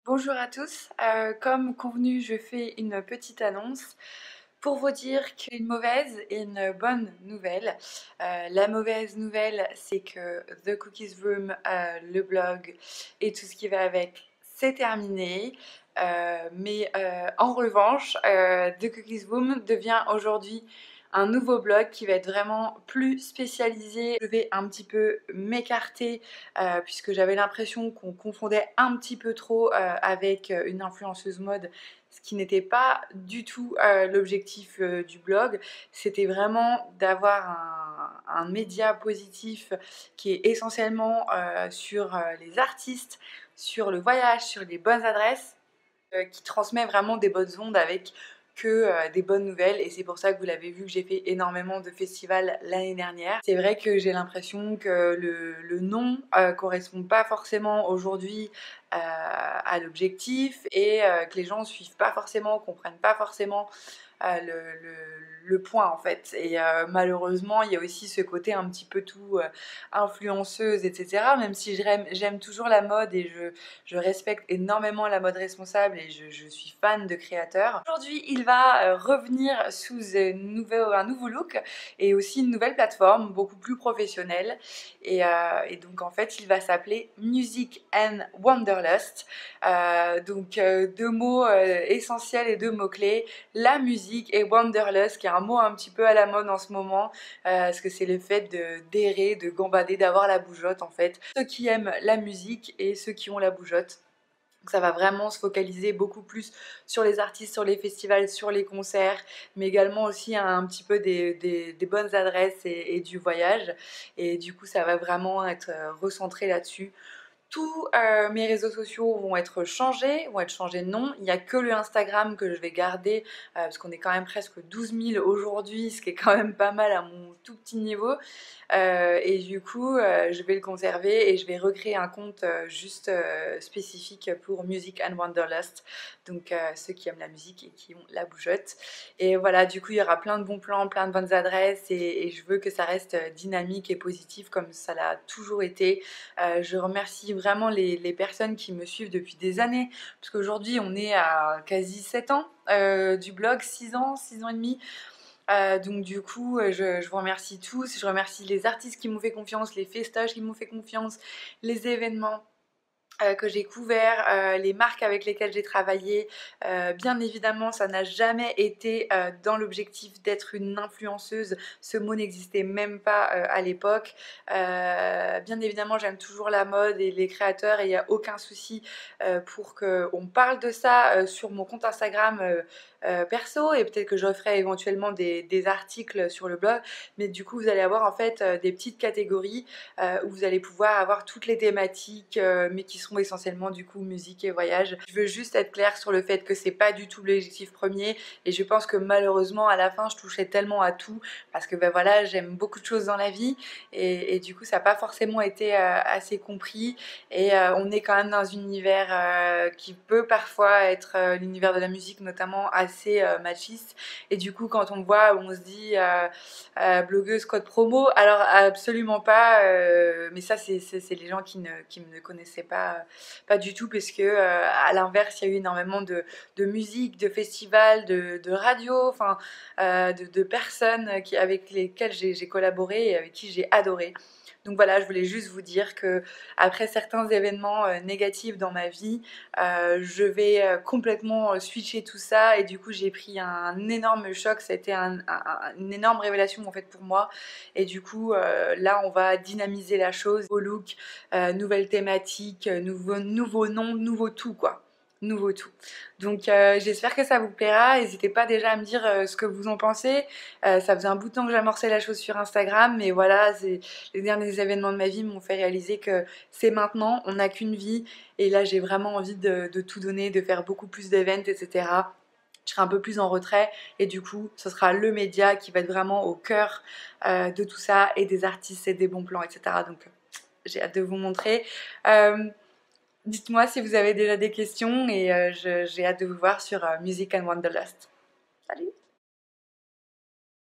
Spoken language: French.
Bonjour à tous, comme convenu, je fais une petite annonce pour vous dire qu'il y a une mauvaise et une bonne nouvelle. La mauvaise nouvelle, c'est que The Cookies Room, le blog et tout ce qui va avec, c'est terminé. Mais en revanche, The Cookies Room devient aujourd'hui un nouveau blog qui va être vraiment plus spécialisé. Je vais un petit peu m'écarter puisque j'avais l'impression qu'on confondait un petit peu trop avec une influenceuse mode, ce qui n'était pas du tout l'objectif du blog. C'était vraiment d'avoir un média positif qui est essentiellement sur les artistes, sur le voyage, sur les bonnes adresses, qui transmet vraiment des bonnes ondes avec que des bonnes nouvelles, et c'est pour ça que vous l'avez vu que j'ai fait énormément de festivals l'année dernière. C'est vrai que j'ai l'impression que le nom correspond pas forcément aujourd'hui à l'objectif, et que les gens suivent pas forcément, comprennent pas forcément le point en fait. Et malheureusement il y a aussi ce côté un petit peu tout influenceuse, etc. Même si j'aime toujours la mode et je respecte énormément la mode responsable et je suis fan de créateurs. Aujourd'hui il va revenir sous un nouveau look et aussi une nouvelle plateforme beaucoup plus professionnelle, et donc en fait il va s'appeler Music and Wanderlust. Deux mots essentiels et deux mots clés: la musique et Wanderlust, qui est un mot un petit peu à la mode en ce moment, parce que c'est le fait d'errer, de gambader, d'avoir la bougeotte en fait. Ceux qui aiment la musique et ceux qui ont la bougeotte. Donc ça va vraiment se focaliser beaucoup plus sur les artistes, sur les festivals, sur les concerts, mais également aussi un petit peu des bonnes adresses et du voyage. Et du coup ça va vraiment être recentré là-dessus. Tous mes réseaux sociaux vont être changés de nom. Il n'y a que le Instagram que je vais garder, parce qu'on est quand même presque 12 000 aujourd'hui, ce qui est quand même pas mal à mon tout petit niveau. Et du coup, je vais le conserver et je vais recréer un compte juste spécifique pour Music and Wanderlust. Donc ceux qui aiment la musique et qui ont la bougeotte. Et voilà, du coup, il y aura plein de bons plans, plein de bonnes adresses, et je veux que ça reste dynamique et positif comme ça l'a toujours été. Je remercie vraiment les personnes qui me suivent depuis des années, parce qu'aujourd'hui on est à quasi 7 ans du blog, 6 ans et demi. Donc du coup, je vous remercie tous. Je remercie les artistes qui m'ont fait confiance, les festoches qui m'ont fait confiance, les événements que j'ai couvert, les marques avec lesquelles j'ai travaillé. Bien évidemment, ça n'a jamais été dans l'objectif d'être une influenceuse. Ce mot n'existait même pas à l'époque. Bien évidemment, j'aime toujours la mode et les créateurs, et il n'y a aucun souci pour qu'on parle de ça sur mon compte Instagram perso, et peut-être que je ferai éventuellement des articles sur le blog. Mais du coup, vous allez avoir en fait des petites catégories où vous allez pouvoir avoir toutes les thématiques, mais qui seront essentiellement du coup musique et voyage. Je veux juste être claire sur le fait que c'est pas du tout l'objectif premier, et je pense que malheureusement à la fin je toucherai tellement à tout, parce que ben voilà, j'aime beaucoup de choses dans la vie, et du coup ça n'a pas forcément été assez compris, et on est quand même dans un univers qui peut parfois être l'univers de la musique notamment assez machiste, et du coup quand on voit, on se dit blogueuse code promo, alors absolument pas, mais ça c'est les gens qui ne connaissaient pas du tout, parce que à l'inverse il y a eu énormément de musique, de festivals, de radio, enfin de personnes avec lesquelles j'ai collaboré et avec qui j'ai adoré. Donc voilà, je voulais juste vous dire que après certains événements négatifs dans ma vie, je vais complètement switcher tout ça, et du coup j'ai pris un énorme choc. Ça a été une énorme révélation en fait pour moi, et du coup là on va dynamiser la chose. Nouveau look, nouvelle thématique, nouveau nom, nouveau tout quoi. Nouveau tout. Donc j'espère que ça vous plaira. N'hésitez pas déjà à me dire ce que vous en pensez. Ça faisait un bout de temps que j'amorçais la chose sur Instagram, mais voilà, les derniers événements de ma vie m'ont fait réaliser que c'est maintenant, on n'a qu'une vie, et là j'ai vraiment envie de tout donner, de faire beaucoup plus d'events, etc. Je serai un peu plus en retrait, et du coup ce sera le média qui va être vraiment au cœur de tout ça, et des artistes et des bons plans, etc. Donc j'ai hâte de vous montrer. Dites-moi si vous avez déjà des questions, et j'ai hâte de vous voir sur Music and Wanderlust. Salut!